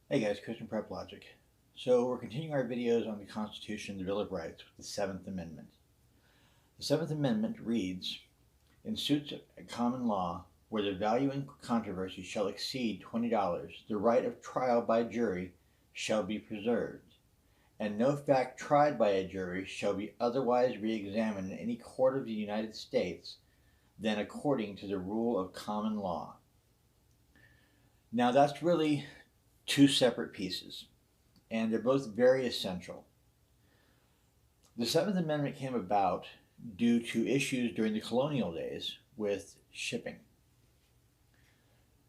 Hey guys, Christian Prep Logic. So we're continuing our videos on the Constitution and the Bill of Rights with the Seventh Amendment. The Seventh Amendment reads, in suits at common law, where the value in controversy shall exceed $20, the right of trial by jury shall be preserved, and no fact tried by a jury shall be otherwise re-examined in any court of the United States than according to the rule of common law. Now that's really two separate pieces, and they're both very essential. The Seventh Amendment came about due to issues during the colonial days with shipping.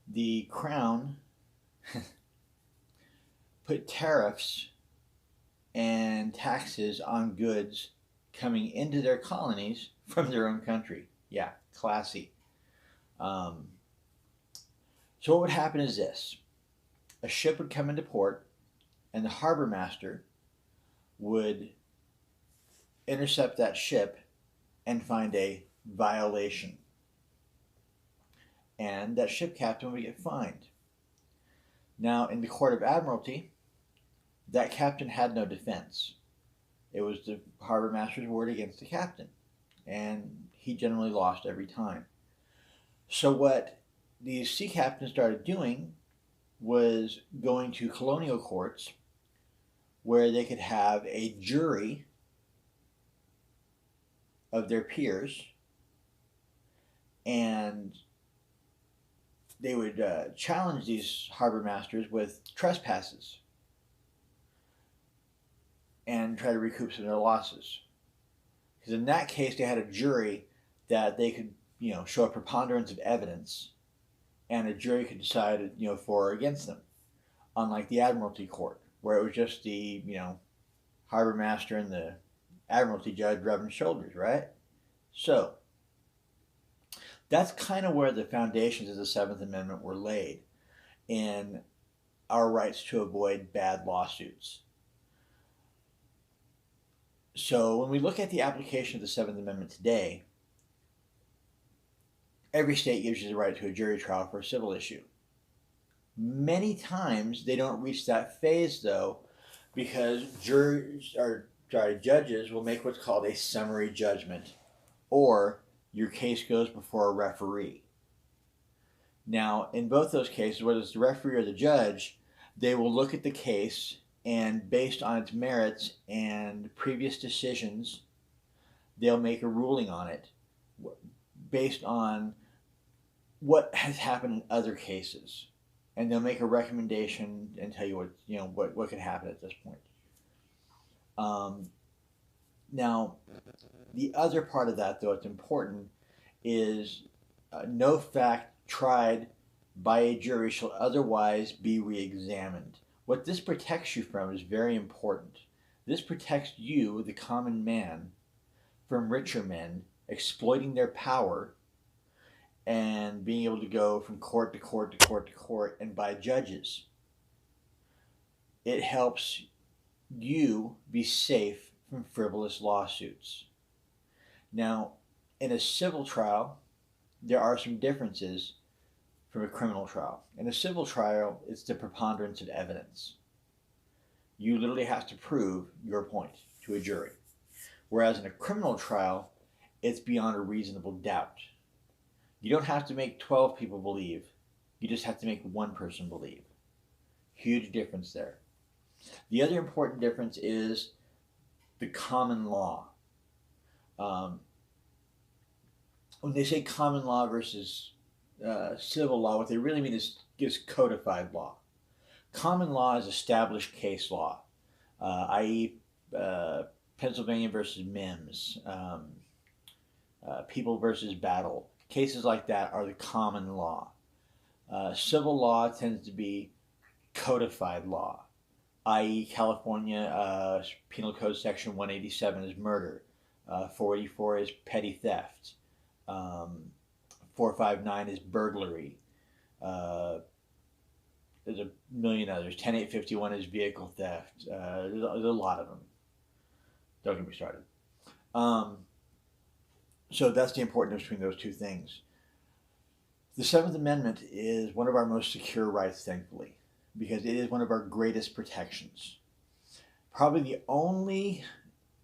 The Crown put tariffs and taxes on goods coming into their colonies from their own country. Yeah, classy. Um, so, what would happen is this: a ship would come into port, and the harbor master would intercept that ship and find a violation. And that ship captain would get fined. Now, in the Court of Admiralty, that captain had no defense. It was the harbor master's word against the captain, and he generally lost every time. So, what these sea captains started doing was going to colonial courts where they could have a jury of their peers, and they would challenge these harbor masters with trespasses and try to recoup some of their losses. Because in that case, they had a jury that they could, show a preponderance of evidence, and a jury could decide, for or against them. Unlike the Admiralty Court, where it was just the, harbor master and the Admiralty judge rubbing shoulders, right? So that's kind of where the foundations of the Seventh Amendment were laid in our rights to avoid bad lawsuits. So when we look at the application of the Seventh Amendment today, every state gives you the right to a jury trial for a civil issue. Many times they don't reach that phase though, because judges will make what's called a summary judgment, or your case goes before a referee. Now, in both those cases, whether it's the referee or the judge, they will look at the case, and based on its merits and previous decisions, they'll make a ruling on it based on what has happened in other cases, and they'll make a recommendation and tell you what could happen at this point. Um, Now, the other part of that, though, it's important, is no fact tried by a jury shall otherwise be re-examined. What this protects you from is very important. This protects you, the common man, from richer men exploiting their power and being able to go from court to court to court to court and by judges. It helps you be safe from frivolous lawsuits. Now, in a civil trial, there are some differences from a criminal trial. In a civil trial, it's the preponderance of evidence. You literally have to prove your point to a jury. Whereas in a criminal trial, it's beyond a reasonable doubt. You don't have to make 12 people believe, you just have to make one person believe. Huge difference there. The other important difference is the common law. Um, when they say common law versus civil law, what they really mean is codified law. Common law is established case law, i.e., Pennsylvania versus Mims, People versus Battle. Cases like that are the common law. Civil law tends to be codified law, i.e., California Penal Code Section 187 is murder, 484 is petty theft, 459 is burglary. There's a million others. 10851 is vehicle theft. There's a lot of them. Don't get me started. Um, so that's the importance between those two things. The Seventh Amendment is one of our most secure rights, thankfully. because it is one of our greatest protections. Probably the only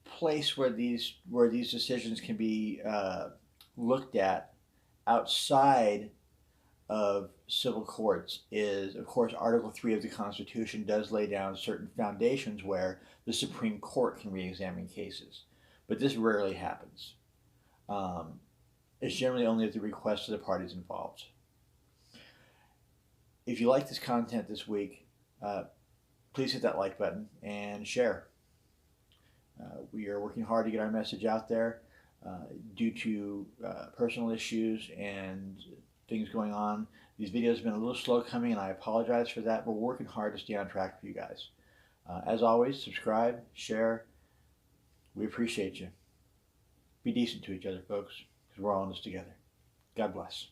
place where these decisions can be looked at outside of civil courts is, of course, Article 3 of the Constitution does lay down certain foundations where the Supreme Court can re-examine cases. But this rarely happens. It's generally only at the request of the parties involved. If you like this content this week, please hit that like button and share. We are working hard to get our message out there. Due to personal issues and things going on, these videos have been a little slow coming, and I apologize for that. We're working hard to stay on track for you guys. As always, subscribe, share. We appreciate you. Be decent to each other, folks, because we're all in this together. God bless.